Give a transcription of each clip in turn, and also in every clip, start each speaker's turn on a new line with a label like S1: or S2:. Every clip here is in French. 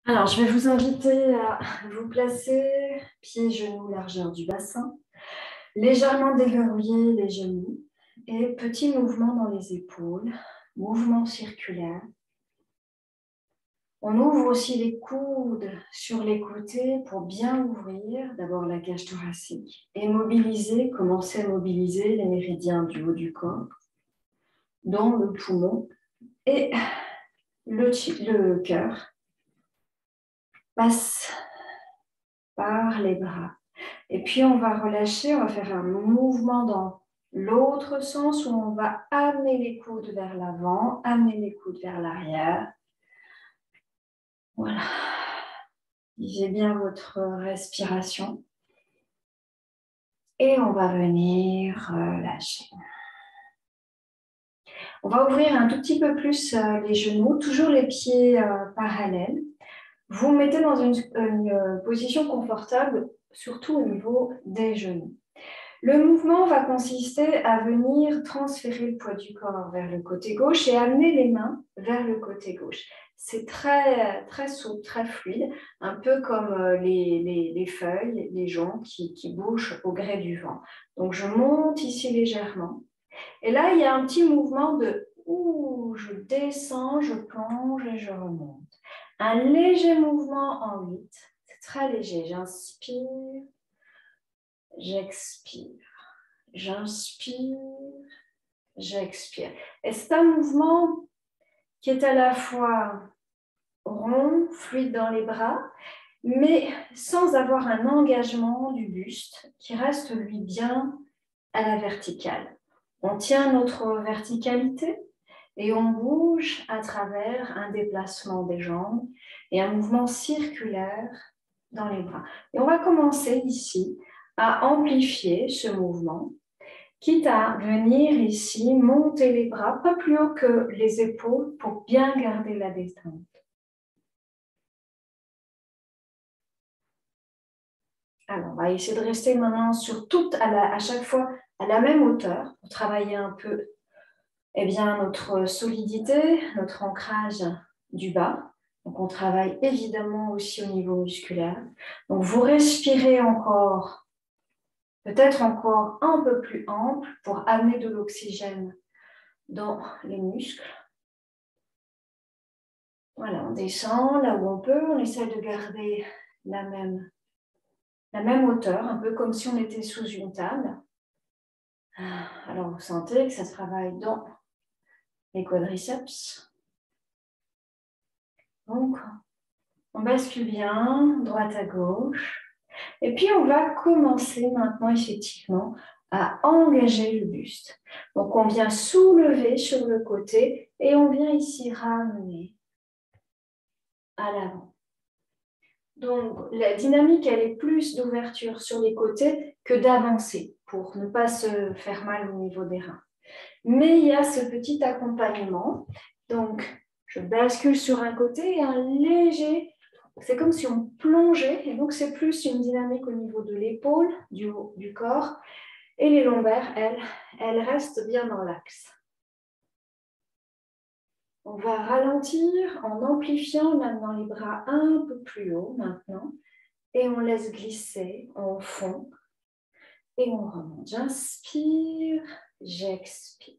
S1: Alors, je vais vous inviter à vous placer pieds, genoux, largeur du bassin, légèrement déverrouiller les genoux et petit mouvement dans les épaules, mouvement circulaire. On ouvre aussi les coudes sur les côtés pour bien ouvrir d'abord la cage thoracique et mobiliser, commencer à mobiliser les méridiens du haut du corps, dont le poumon et le cœur passe par les bras. Et puis, on va relâcher, on va faire un mouvement dans l'autre sens où on va amener les coudes vers l'avant, amener les coudes vers l'arrière. Voilà. Vivez bien votre respiration. Et on va venir relâcher. On va ouvrir un tout petit peu plus les genoux, toujours les pieds parallèles. Vous vous mettez dans une position confortable, surtout au niveau des genoux. Le mouvement va consister à venir transférer le poids du corps vers le côté gauche et amener les mains vers le côté gauche. C'est très, très souple, très fluide, un peu comme les feuilles, les joncs qui bougent au gré du vent. Donc, je monte ici légèrement. Et là, il y a un petit mouvement de je descends, je plonge et je remonte. Un léger mouvement en 8. C'est très léger. J'inspire, j'expire. J'inspire, j'expire. Et c'est un mouvement qui est à la fois rond, fluide dans les bras, mais sans avoir un engagement du buste qui reste, lui, bien à la verticale. On tient notre verticalité et on bouge à travers un déplacement des jambes et un mouvement circulaire dans les bras. Et on va commencer ici à amplifier ce mouvement, quitte à venir ici monter les bras, pas plus haut que les épaules pour bien garder la détente. Alors, on va essayer de rester maintenant sur à chaque fois à la même hauteur pour travailler un peu notre solidité, notre ancrage du bas. Donc, on travaille évidemment aussi au niveau musculaire. Donc, vous respirez encore, peut-être encore un peu plus ample pour amener de l'oxygène dans les muscles. Voilà, on descend là où on peut, on essaie de garder la même hauteur, un peu comme si on était sous une table. Alors, vous sentez que ça se travaille dans les quadriceps. Donc, on bascule bien, droite à gauche. Et puis, on va commencer maintenant, effectivement, à engager le buste. Donc, on vient soulever sur le côté et on vient ici ramener à l'avant. Donc, la dynamique, elle est plus d'ouverture sur les côtés que d'avancer pour ne pas se faire mal au niveau des reins. Mais il y a ce petit accompagnement. Donc, je bascule sur un côté et un léger, c'est comme si on plongeait. Et donc, c'est plus une dynamique au niveau de l'épaule, du haut du corps. Et les lombaires, elles restent bien dans l'axe. On va ralentir en amplifiant maintenant les bras un peu plus haut maintenant. Et on laisse glisser, on fond et on remonte. J'inspire, j'expire.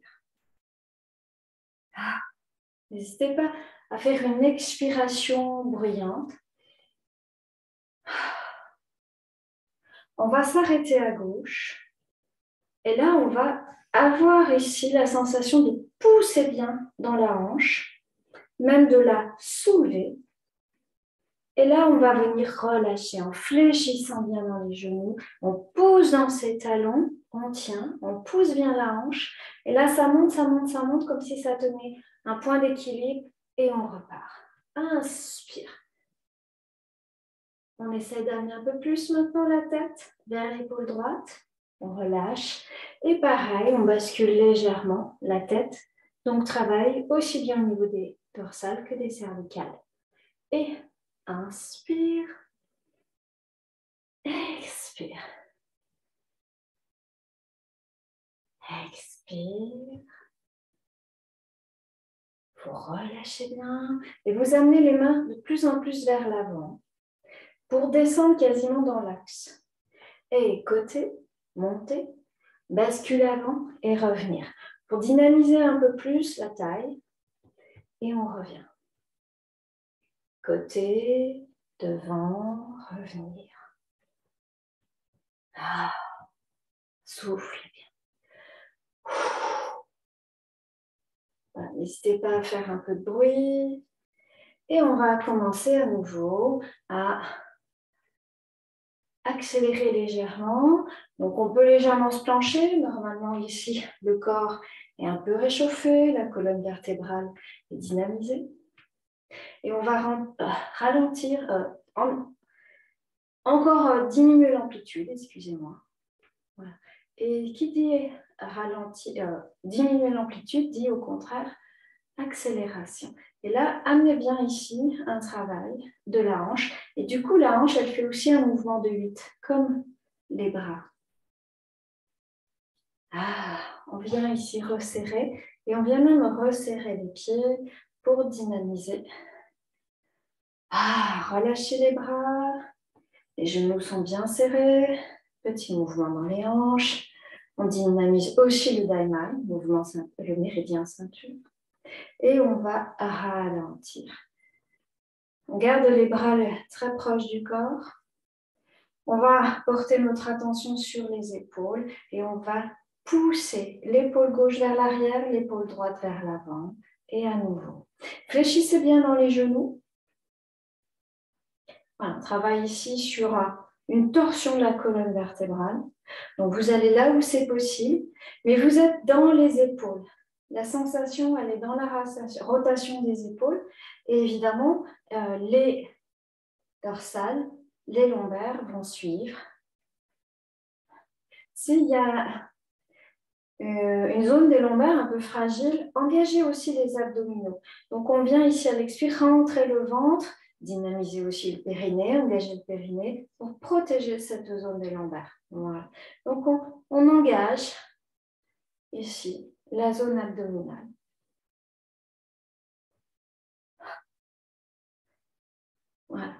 S1: N'hésitez pas à faire une expiration bruyante. On va s'arrêter à gauche. Et là, on va avoir ici la sensation de pousser bien dans la hanche, même de la soulever. Et là, on va venir relâcher en fléchissant bien dans les genoux. On pousse dans ses talons, on tient, on pousse bien la hanche. Et là, ça monte, ça monte, ça monte comme si ça tenait un point d'équilibre et on repart. Inspire. On essaie d'amener un peu plus maintenant la tête vers l'épaule droite. On relâche. Et pareil, on bascule légèrement la tête. Donc, travaille aussi bien au niveau des dorsales que des cervicales. Et inspire. Expire. Expire. Vous relâchez bien et vous amenez les mains de plus en plus vers l'avant pour descendre quasiment dans l'axe. Et côté, monter, basculer avant et revenir. Pour dynamiser un peu plus la taille. Et on revient. Côté, devant, revenir. Ah, soufflez bien. Voilà, n'hésitez pas à faire un peu de bruit. Et on va commencer à nouveau à accélérer légèrement. Donc, on peut légèrement se plancher. Normalement, ici, le corps est un peu réchauffé, la colonne vertébrale est dynamisée. Et on va ralentir, encore diminuer l'amplitude, excusez-moi. Voilà. Et qui dit diminuer l'amplitude, dit au contraire accélération. Et là, amenez bien ici un travail de la hanche. Et du coup, la hanche, elle fait aussi un mouvement de 8, comme les bras. Ah, on vient ici resserrer. Et on vient même resserrer les pieds pour dynamiser. Ah, relâchez les bras. Les genoux sont bien serrés. Petit mouvement dans les hanches. On dynamise aussi le Daiman, le méridien ceinture. Et on va ralentir. On garde les bras très proches du corps. On va porter notre attention sur les épaules et on va pousser l'épaule gauche vers l'arrière, l'épaule droite vers l'avant. Et à nouveau. Fléchissez bien dans les genoux. Voilà, on travaille ici sur une torsion de la colonne vertébrale. Donc, vous allez là où c'est possible, mais vous êtes dans les épaules. La sensation, elle est dans la rotation des épaules. Et évidemment, les dorsales, les lombaires vont suivre. S'il y a une zone des lombaires un peu fragile, engagez aussi les abdominaux. Donc, on vient ici à l'expire, rentrer le ventre, dynamiser aussi le périnée, engager le périnée pour protéger cette zone des lombaires. Voilà. Donc, on engage ici la zone abdominale. Voilà.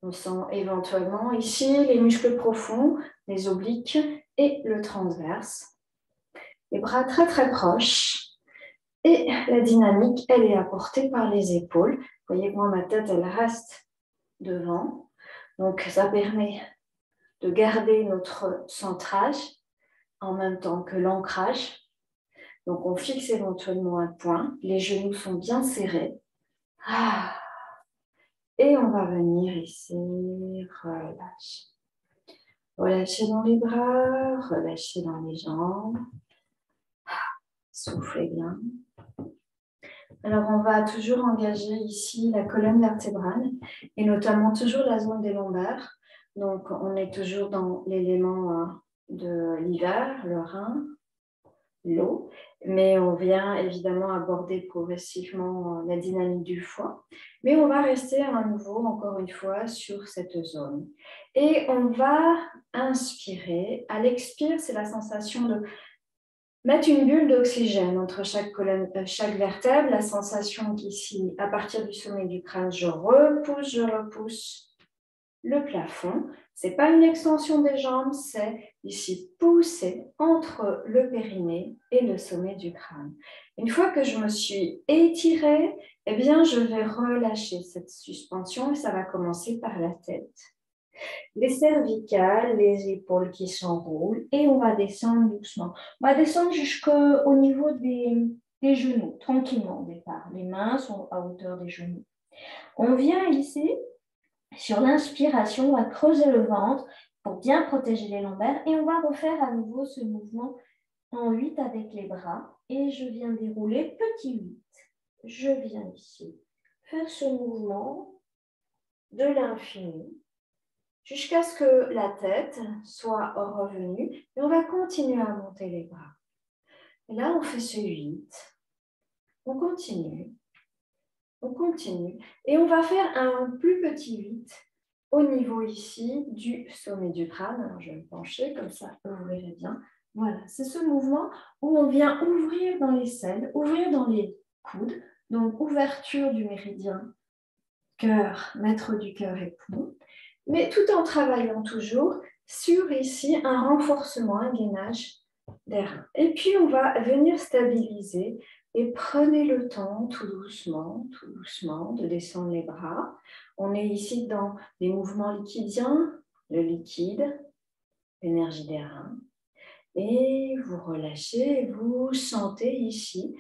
S1: On sent éventuellement ici les muscles profonds, les obliques et le transverse. Les bras très très proches. Et la dynamique, elle est apportée par les épaules. Vous voyez que moi, ma tête, elle reste devant. Donc, ça permet de garder notre centrage en même temps que l'ancrage. Donc, on fixe éventuellement un point. Les genoux sont bien serrés. Ah. Et on va venir ici, relâcher. Relâcher dans les bras, relâcher dans les jambes. Soufflez bien. Alors, on va toujours engager ici la colonne vertébrale et notamment toujours la zone des lombaires. Donc, on est toujours dans l'élément de l'hiver, le rein, l'eau, mais on vient évidemment aborder progressivement la dynamique du foie. Mais on va rester à nouveau, encore une fois, sur cette zone. Et on va inspirer. À l'expire, c'est la sensation de mettre une bulle d'oxygène entre chaque vertèbre, la sensation qu'ici, à partir du sommet du crâne, je repousse le plafond. Ce n'est pas une extension des jambes, c'est ici pousser entre le périnée et le sommet du crâne. Une fois que je me suis étirée, eh bien, je vais relâcher cette suspension et ça va commencer par la tête. Les cervicales, les épaules qui s'enroulent et on va descendre doucement. On va descendre jusqu'au niveau des genoux, tranquillement au départ. Les mains sont à hauteur des genoux. On vient ici, sur l'inspiration, on va creuser le ventre pour bien protéger les lombaires et on va refaire à nouveau ce mouvement en 8 avec les bras et je viens dérouler petit 8. Je viens ici faire ce mouvement de l'infini jusqu'à ce que la tête soit revenue et on va continuer à monter les bras. Et là, on fait ce 8. On continue et on va faire un plus petit 8 au niveau ici du sommet du crâne. Alors, je vais me pencher comme ça, vous verrez bien. Voilà, c'est ce mouvement où on vient ouvrir dans les selles, ouvrir dans les coudes, Donc, ouverture du méridien cœur, maître du cœur et poumon, mais tout en travaillant toujours sur ici un renforcement, un gainage des reins. Et puis, on va venir stabiliser et prenez le temps tout doucement, de descendre les bras. On est ici dans les mouvements liquidiens, le liquide, l'énergie des reins. Et vous relâchez, vous sentez ici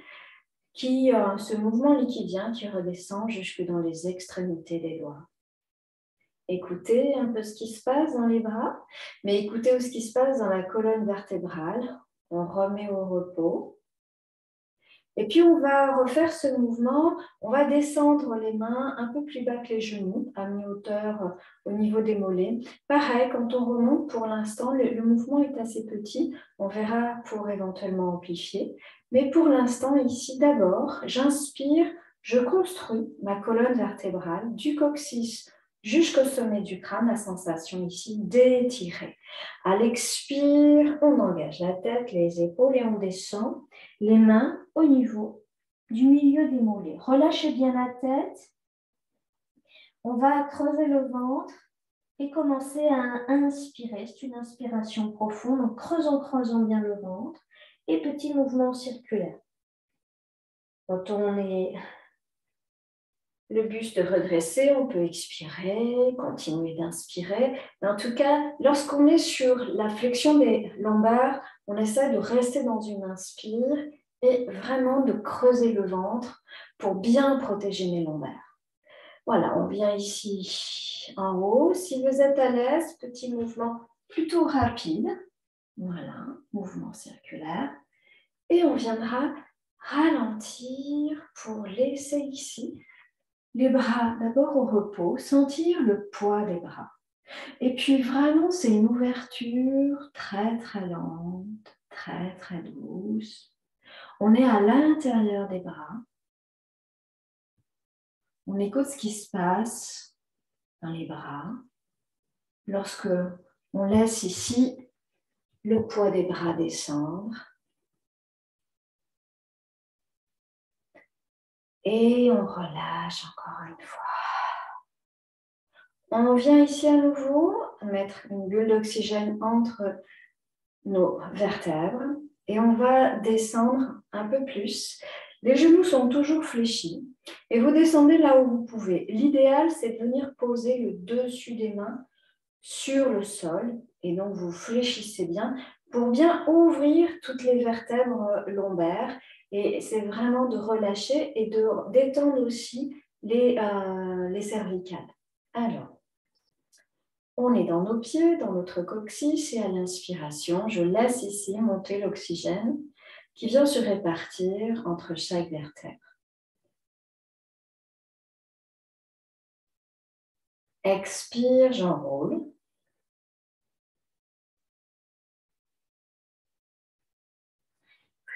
S1: ce mouvement liquidien qui redescend jusque dans les extrémités des doigts. Écoutez un peu ce qui se passe dans les bras, mais écoutez aussi ce qui se passe dans la colonne vertébrale. On remet au repos. Et puis, on va refaire ce mouvement. On va descendre les mains un peu plus bas que les genoux, à mi-hauteur au niveau des mollets. Pareil, quand on remonte, pour l'instant, le mouvement est assez petit. On verra pour éventuellement amplifier. Mais pour l'instant, ici, d'abord, j'inspire, je construis ma colonne vertébrale du coccyx jusqu'au sommet du crâne, la sensation ici d'étirer. À l'expire, on engage la tête, les épaules et on descend. Les mains au niveau du milieu des mollets. Relâchez bien la tête. On va creuser le ventre et commencer à inspirer. C'est une inspiration profonde. En creusant bien le ventre et petit mouvement circulaire. Quand on est le buste redressé, on peut expirer, continuer d'inspirer. Mais en tout cas, lorsqu'on est sur la flexion des lombaires, on essaie de rester dans une inspire et vraiment de creuser le ventre pour bien protéger les lombaires. Voilà, on vient ici en haut. Si vous êtes à l'aise, petit mouvement plutôt rapide. Voilà, mouvement circulaire. Et on viendra ralentir pour laisser ici les bras d'abord au repos, sentir le poids des bras. Et puis vraiment, c'est une ouverture très très lente, très très douce. On est à l'intérieur des bras. On écoute ce qui se passe dans les bras lorsque on laisse ici le poids des bras descendre. Et on relâche encore une fois. On vient ici à nouveau mettre une bulle d'oxygène entre nos vertèbres et on va descendre un peu plus. Les genoux sont toujours fléchis et vous descendez là où vous pouvez. L'idéal, c'est de venir poser le dessus des mains sur le sol et donc vous fléchissez bien pour bien ouvrir toutes les vertèbres lombaires et c'est vraiment de relâcher et de détendre aussi les cervicales. Alors, on est dans nos pieds, dans notre coccyx et à l'inspiration, je laisse ici monter l'oxygène qui vient se répartir entre chaque vertèbre. Expire, j'enroule.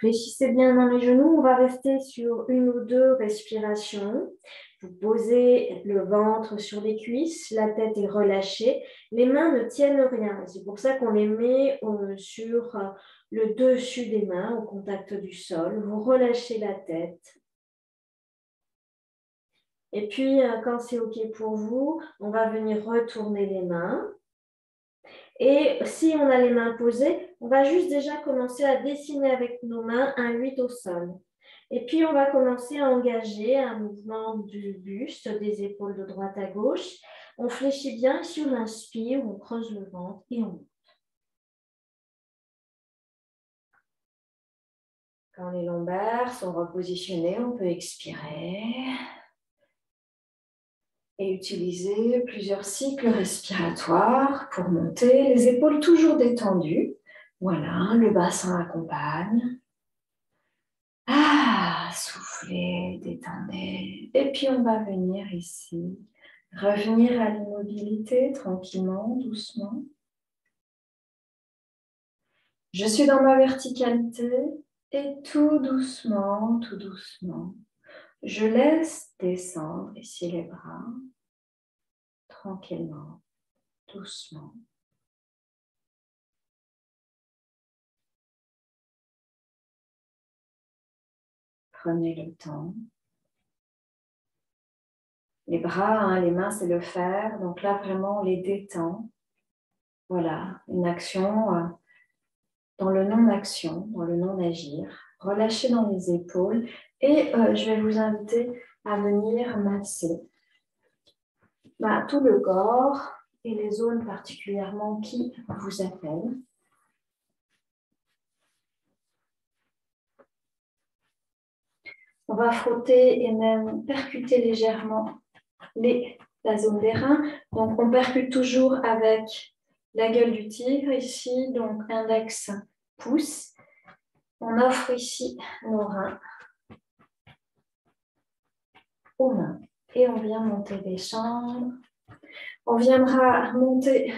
S1: Fléchissez bien dans les genoux, on va rester sur une ou deux respirations. Vous posez le ventre sur les cuisses, la tête est relâchée, les mains ne tiennent rien. C'est pour ça qu'on les met sur le dessus des mains, au contact du sol. Vous relâchez la tête. Et puis, quand c'est OK pour vous, on va venir retourner les mains. Et si on a les mains posées, on va juste déjà commencer à dessiner avec nos mains un 8 au sol. Et puis, on va commencer à engager un mouvement du buste, des épaules de droite à gauche. On fléchit bien sur l'inspire, on creuse le ventre et on monte. Quand les lombaires sont repositionnés, on peut expirer et utiliser plusieurs cycles respiratoires pour monter. Les épaules toujours détendues. Voilà, le bassin accompagne. Ah, soufflez, détendez. Et puis on va venir ici, revenir à l'immobilité tranquillement, doucement. Je suis dans ma verticalité et tout doucement, je laisse descendre ici les bras, tranquillement, doucement. Prenez le temps les bras, hein, les mains, c'est le faire. Donc là, vraiment, on les détend. Voilà, une action dans le non-action, dans le non-agir. Relâchez dans les épaules. Et je vais vous inviter à venir masser tout le corps et les zones particulièrement qui vous appellent. On va frotter et même percuter légèrement la zone des reins. Donc, on percute toujours avec la gueule du tigre ici, donc index, pouce. On offre ici nos reins aux mains et on vient monter les jambes. On viendra monter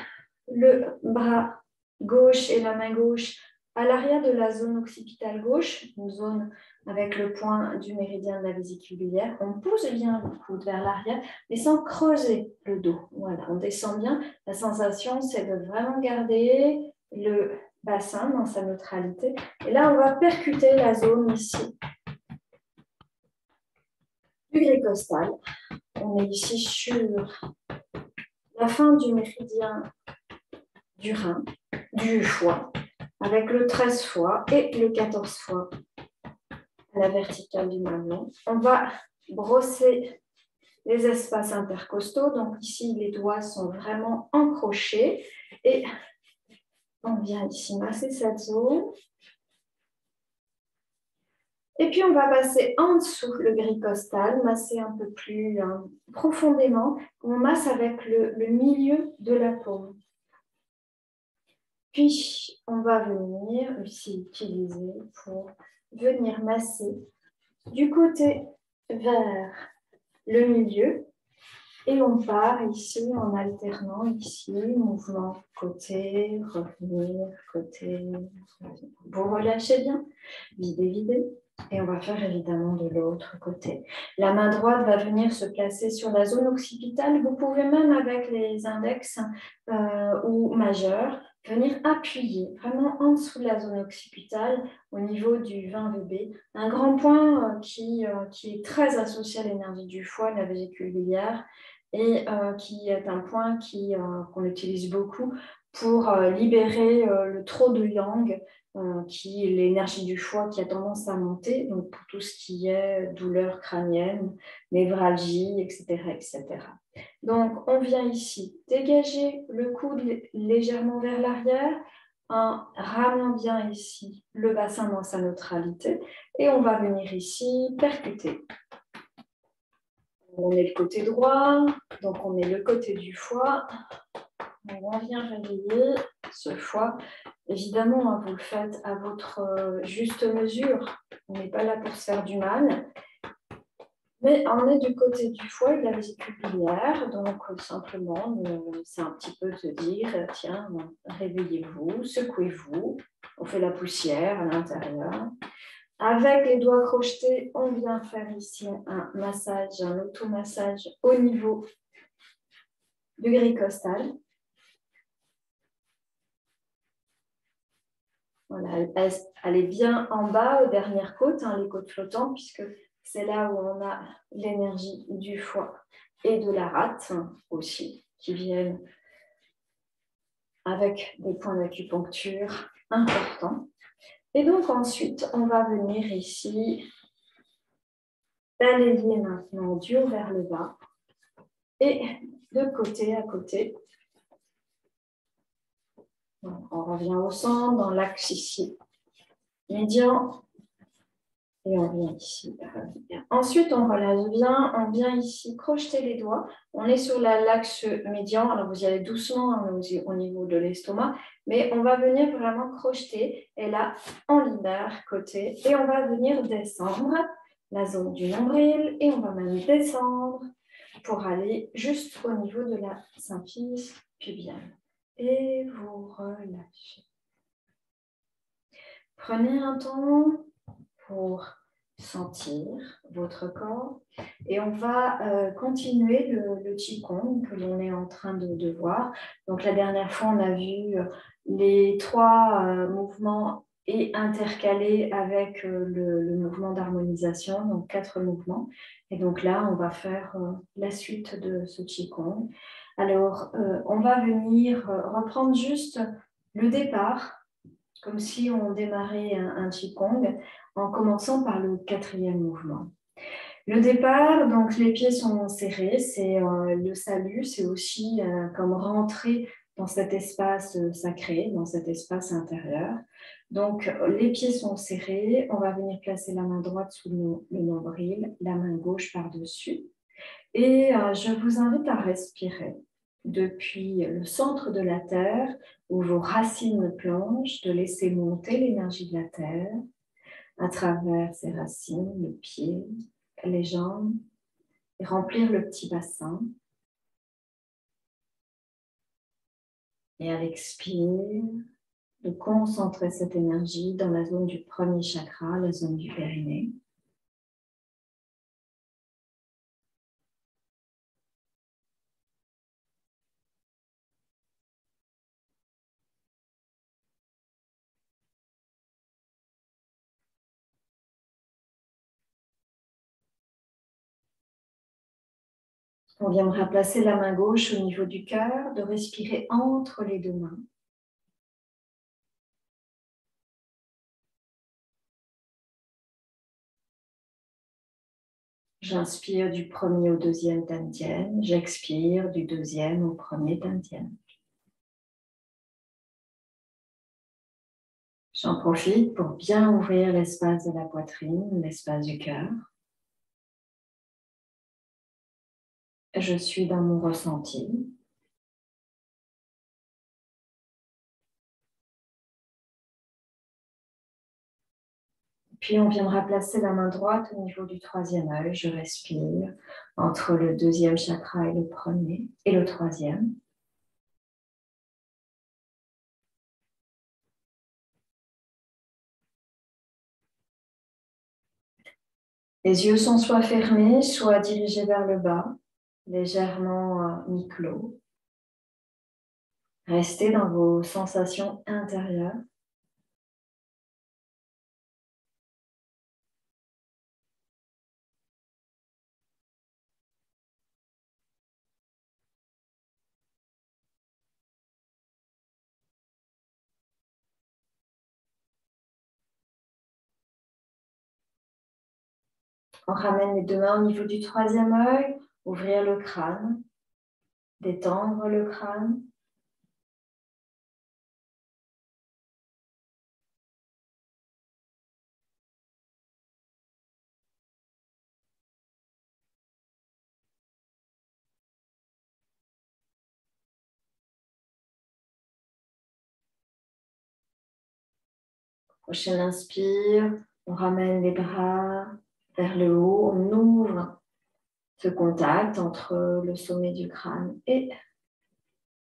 S1: le bras gauche et la main gauche à l'arrière de la zone occipitale gauche, une zone avec le point du méridien de la vésicule biliaire. On pousse bien le coude vers l'arrière, mais sans creuser le dos. Voilà, on descend bien. La sensation, c'est de vraiment garder le bassin dans sa neutralité. Et là, on va percuter la zone ici du gris costal. On est ici sur la fin du méridien du rein, du foie, avec le 13 fois et le 14 fois à la verticale du mamelon. On va brosser les espaces intercostaux. Donc ici, les doigts sont vraiment encrochés. Et on vient ici masser cette zone. Et puis, on va passer en dessous le gris costal, masser un peu plus profondément. On masse avec le milieu de la paume. Puis, on va venir aussi utiliser pour venir masser du côté vers le milieu. Et on part ici en alternant ici, mouvement côté, revenir, côté. Vous relâchez bien, videz, videz. Et on va faire évidemment de l'autre côté. La main droite va venir se placer sur la zone occipitale. Vous pouvez même avec les index ou majeurs venir appuyer vraiment en dessous de la zone occipitale au niveau du 20 VB. Un grand point qui est très associé à l'énergie du foie, de la vésicule biliaire, et qui est un point qu'on utilise beaucoup pour libérer le trop de yang, qui est l'énergie du foie qui a tendance à monter, donc pour tout ce qui est douleur crânienne, névralgie, etc., etc. Donc, on vient ici dégager le coude légèrement vers l'arrière, en ramenant bien ici le bassin dans sa neutralité, et on va venir ici percuter. On est le côté droit, donc on est le côté du foie. On vient réveiller ce foie. Évidemment, vous le faites à votre juste mesure. On n'est pas là pour se faire du mal. Mais on est du côté du foie et de la vésicule biliaire. Donc, simplement, c'est un petit peu de dire, tiens, réveillez-vous, secouez-vous. On fait la poussière à l'intérieur. Avec les doigts crochetés, on vient faire ici un massage, un automassage au niveau du gris costal. Voilà, elle est bien en bas, aux dernières côtes, les côtes flottantes, puisque c'est là où on a l'énergie du foie et de la rate aussi, qui viennent avec des points d'acupuncture importants. Et donc ensuite, on va venir ici balayer maintenant du haut vers le bas et de côté à côté. On revient au centre, dans l'axe ici, médian, et on vient ici. Ensuite, on relâche bien, on vient ici crocheter les doigts. On est sur l'axe médian, alors vous y allez doucement au niveau de l'estomac, mais on va venir vraiment crocheter, et là, on libère côté, et on va venir descendre la zone du nombril, et on va même descendre pour aller juste au niveau de la symphyse pubienne. Et vous relâchez. Prenez un temps pour sentir votre corps et on va continuer le Qigong que l'on est en train de voir. Donc la dernière fois, on a vu les 3 mouvements et intercalés avec le mouvement d'harmonisation, donc 4 mouvements. Et donc là, on va faire la suite de ce Qigong. Alors, on va venir reprendre juste le départ, comme si on démarrait un Qigong, en commençant par le 4e mouvement. Le départ, donc les pieds sont serrés, c'est le salut, c'est aussi comme rentrer dans cet espace sacré, dans cet espace intérieur. Donc les pieds sont serrés, on va venir placer la main droite sous le nombril, la main gauche par-dessus. Et je vous invite à respirer depuis le centre de la terre, où vos racines plongent, de laisser monter l'énergie de la terre à travers ces racines, le pied, les jambes, et remplir le petit bassin. Et à l'expire, de concentrer cette énergie dans la zone du premier chakra, la zone du périnée. On viendra placer la main gauche au niveau du cœur, de respirer entre les deux mains. J'inspire du premier au deuxième dantian, j'expire du deuxième au premier dantian. J'en profite pour bien ouvrir l'espace de la poitrine, l'espace du cœur. Je suis dans mon ressenti. Puis on viendra placer la main droite au niveau du troisième œil. Je respire entre le deuxième chakra et le premier et le troisième. Les yeux sont soit fermés, soit dirigés vers le bas, légèrement mi-clos. Restez dans vos sensations intérieures. On ramène les deux mains au niveau du troisième œil, ouvrir le crâne, détendre le crâne. Prochaine inspire, on ramène les bras vers le haut, on ouvre ce contact entre le sommet du crâne et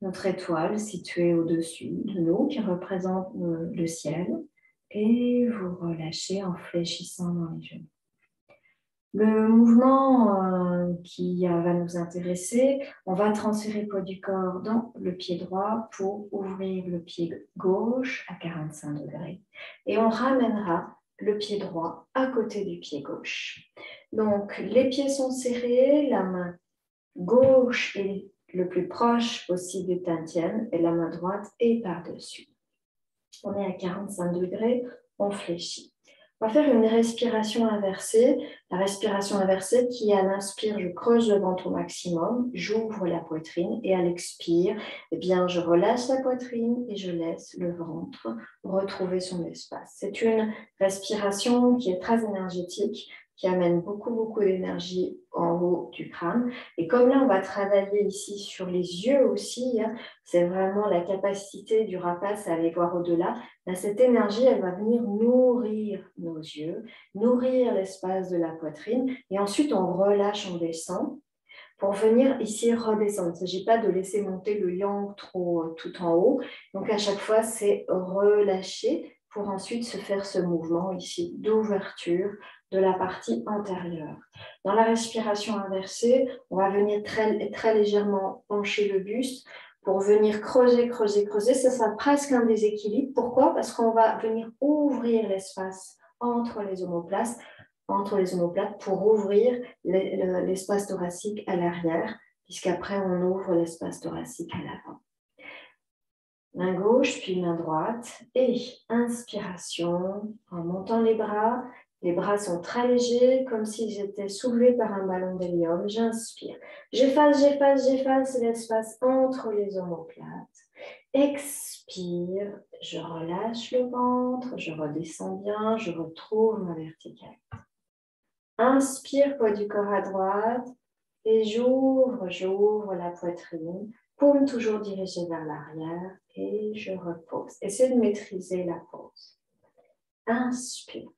S1: notre étoile située au-dessus de nous qui représente le ciel, et vous relâchez en fléchissant dans les genoux. Le mouvement qui va nous intéresser, on va transférer le poids du corps dans le pied droit pour ouvrir le pied gauche à 45 degrés. Et on ramènera le pied droit à côté du pied gauche. Donc, les pieds sont serrés, la main gauche est le plus proche aussi du dantian et la main droite est par-dessus. On est à 45 degrés, on fléchit. On va faire une respiration inversée. La respiration inversée qui, à l'inspire, je creuse le ventre au maximum, j'ouvre la poitrine et à l'expire, eh bien, je relâche la poitrine et je laisse le ventre retrouver son espace. C'est une respiration qui est très énergétique, qui amène beaucoup d'énergie en haut du crâne. Et comme là, on va travailler ici sur les yeux aussi, hein, c'est vraiment la capacité du rapace à aller voir au-delà. Là, cette énergie, elle va venir nourrir nos yeux, nourrir l'espace de la poitrine. Et ensuite, on relâche, on descend pour venir ici redescendre. Il ne s'agit pas de laisser monter le yang trop tout en haut. Donc, à chaque fois, c'est relâcher pour ensuite se faire ce mouvement ici d'ouverture de la partie antérieure. Dans la respiration inversée, on va venir très légèrement pencher le buste pour venir creuser. Ça sera presque un déséquilibre. Pourquoi? Parce qu'on va venir ouvrir l'espace entre les omoplates entre les omoplates pour ouvrir l'espace thoracique à l'arrière, puisqu'après on ouvre l'espace thoracique à l'avant. Main gauche puis main droite et inspiration en montant les bras. Les bras sont très légers, comme s'ils étaient soulevés par un ballon d'hélium. J'inspire. J'efface l'espace entre les omoplates. Expire. Je relâche le ventre. Je redescends bien. Je retrouve ma verticale. Inspire, poids du corps à droite. Et j'ouvre la poitrine. Paume toujours dirigée vers l'arrière. Et je repose. Essayez de maîtriser la pause. Inspire.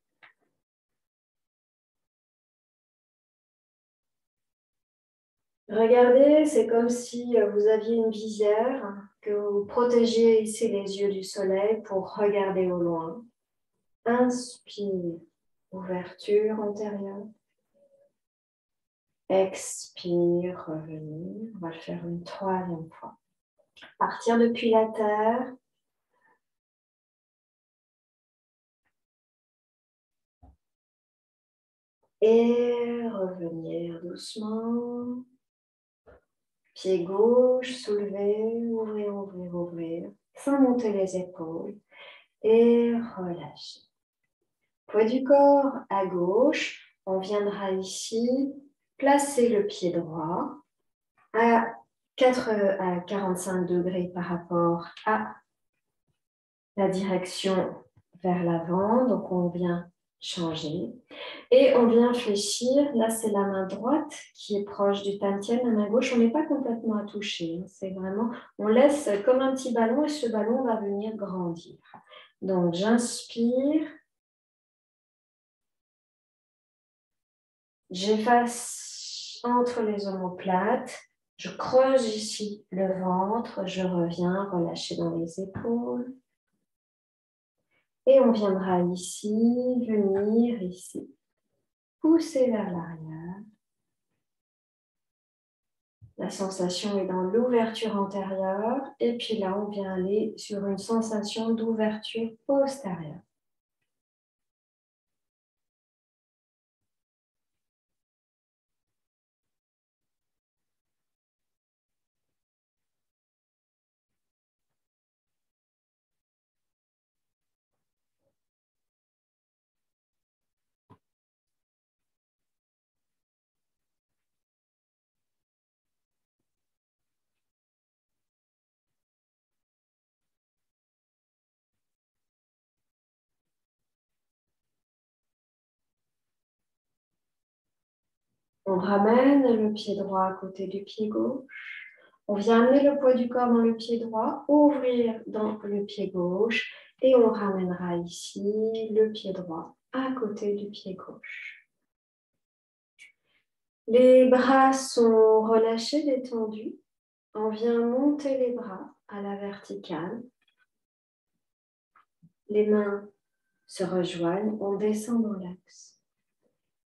S1: Regardez, c'est comme si vous aviez une visière, que vous protégez ici les yeux du soleil pour regarder au loin. Inspire, ouverture antérieure. Expire, revenir. On va le faire une troisième fois. Partir depuis la terre. Et revenir doucement. Pied gauche, soulever, ouvrir. Sans monter les épaules. Et relâcher. Poids du corps à gauche. On viendra ici placer le pied droit à 45 degrés par rapport à la direction vers l'avant. Donc, on vient changer. Et on vient fléchir. Là, c'est la main droite qui est proche du tantien. La main gauche, on n'est pas complètement à toucher. C'est vraiment, on laisse comme un petit ballon et ce ballon va venir grandir. Donc, j'inspire. J'efface entre les omoplates. Je creuse ici le ventre. Je reviens relâcher dans les épaules. Et on viendra ici, venir ici. Pousser vers l'arrière. La sensation est dans l'ouverture antérieure. Et puis là, on vient aller sur une sensation d'ouverture postérieure. On ramène le pied droit à côté du pied gauche. On vient amener le poids du corps dans le pied droit, ouvrir dans le pied gauche et on ramènera ici le pied droit à côté du pied gauche. Les bras sont relâchés, détendus. On vient monter les bras à la verticale. Les mains se rejoignent, on descend dans l'axe.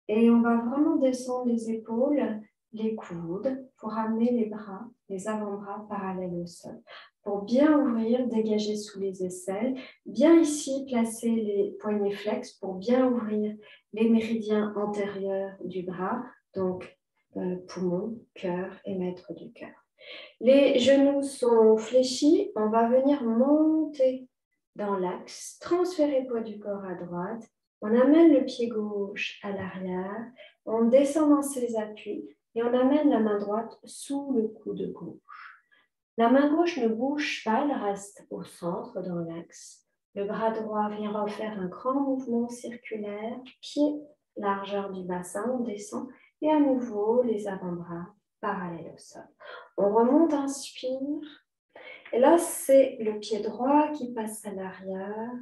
S1: Et on va vraiment descendre les épaules, les coudes, pour amener les bras, les avant-bras parallèles au sol. Pour bien ouvrir, dégager sous les aisselles. Bien ici, placer les poignets flex pour bien ouvrir les méridiens antérieurs du bras. Donc, poumon, cœur et maître du cœur. Les genoux sont fléchis. On va venir monter dans l'axe, transférer le poids du corps à droite. On amène le pied gauche à l'arrière, on descend dans ses appuis et on amène la main droite sous le coude gauche. La main gauche ne bouge pas, elle reste au centre dans l'axe. Le bras droit vient refaire un grand mouvement circulaire, pied, largeur du bassin, on descend et à nouveau les avant-bras parallèles au sol. On remonte, inspire. Et là, c'est le pied droit qui passe à l'arrière.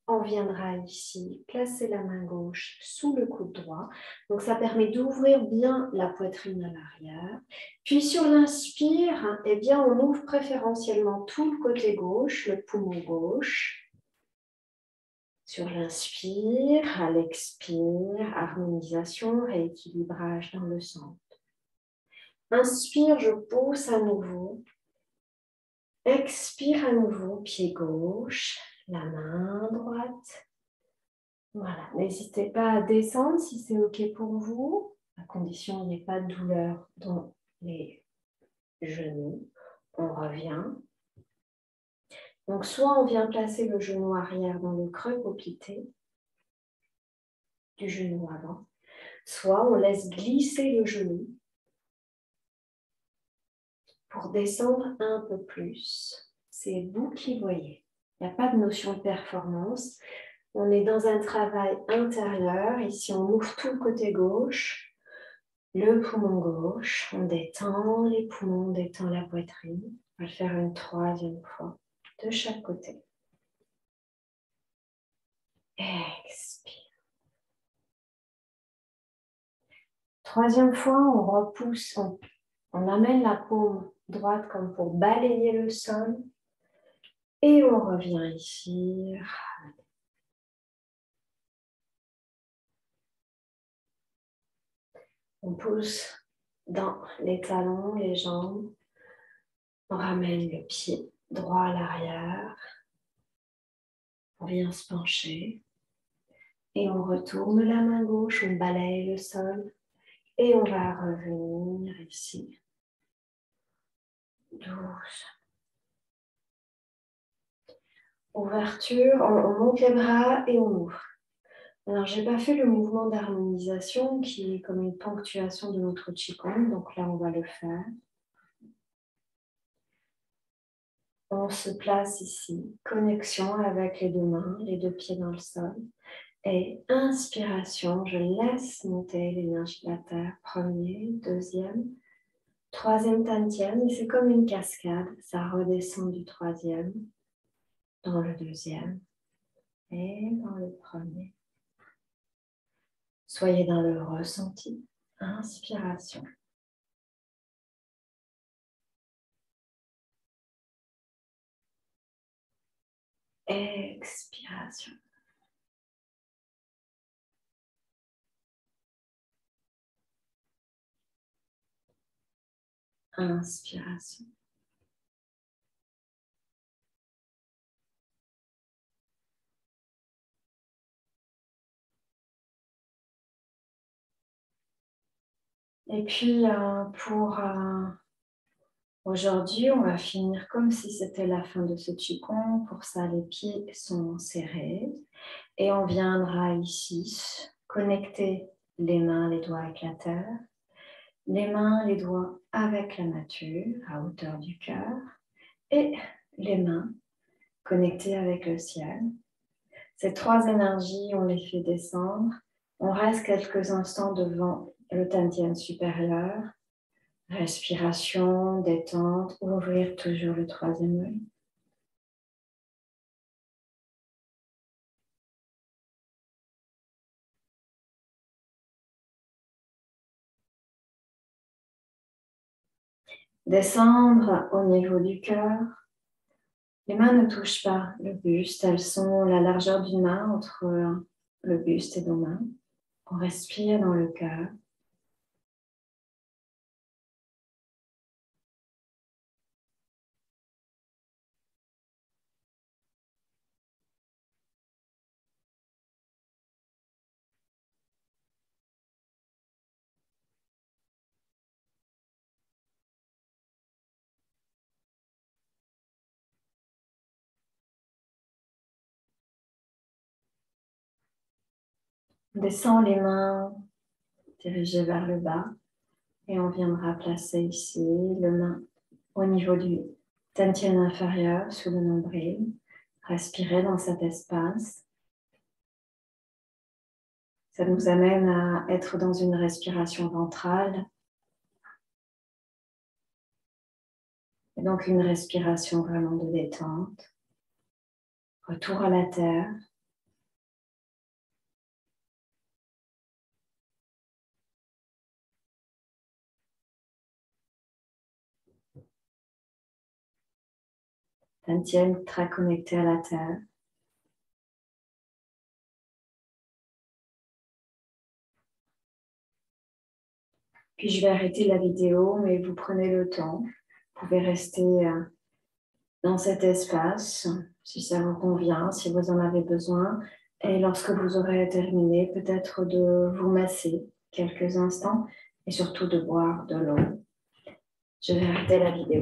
S1: On viendra ici placer la main gauche sous le coude droit. Donc, ça permet d'ouvrir bien la poitrine à l'arrière. Puis, sur l'inspire, eh bien, on ouvre préférentiellement tout le côté gauche, le poumon gauche. Sur l'inspire, à l'expire, harmonisation, rééquilibrage dans le centre. Inspire, je pousse à nouveau. Expire à nouveau, pied gauche, la main droite. Voilà, n'hésitez pas à descendre si c'est OK pour vous, à condition qu'il n'y ait pas de douleur dans les genoux. On revient. Donc, soit on vient placer le genou arrière dans le creux poplité du genou avant, soit on laisse glisser le genou pour descendre un peu plus. C'est vous qui voyez. Il n'y a pas de notion de performance. On est dans un travail intérieur. Ici, on ouvre tout le côté gauche, le poumon gauche. On détend les poumons, on détend la poitrine. On va le faire une 3e fois de chaque côté. Expire. 3e fois, on repousse, on amène la paume droite comme pour balayer le sol. Et on revient ici. On pousse dans les talons, les jambes. On ramène le pied droit à l'arrière. On vient se pencher. Et on retourne la main gauche, on balaye le sol. Et on va revenir ici. Douce. Ouverture, on monte les bras et on ouvre. Alors, je n'ai pas fait le mouvement d'harmonisation qui est comme une ponctuation de notre Qigong. Donc là, on va le faire. On se place ici, connexion avec les 2 mains, les 2 pieds dans le sol. Et inspiration, je laisse monter l'énergie de la terre. 1er, 2e, 3e Dantian. Et c'est comme une cascade. Ça redescend du 3e dans le 2e et dans le 1er. Soyez dans le ressenti. Inspiration. Expiration. Inspiration. Et puis, pour aujourd'hui, on va finir comme si c'était la fin de ce Qigong. Pour ça, les pieds sont serrés. Et on viendra ici connecter les mains, les doigts avec la terre. Les mains, les doigts avec la nature, à hauteur du cœur. Et les mains connectées avec le ciel. Ces 3 énergies, on les fait descendre. On reste quelques instants devant le Dantian supérieur. Respiration, détente, ouvrir toujours le 3e œil. Descendre au niveau du cœur. Les mains ne touchent pas le buste, elles sont la largeur d'une main entre le buste et nos mains. On respire dans le cœur. On descend les mains dirigées vers le bas et on viendra placer ici le main au niveau du Dantian inférieur sous le nombril. Respirez dans cet espace. Ça nous amène à être dans une respiration ventrale. Et donc une respiration vraiment de détente. Retour à la terre. Dantian très connecté à la terre. Puis je vais arrêter la vidéo, mais vous prenez le temps. Vous pouvez rester dans cet espace, si ça vous convient, si vous en avez besoin. Et lorsque vous aurez terminé, peut-être de vous masser quelques instants et surtout de boire de l'eau. Je vais arrêter la vidéo.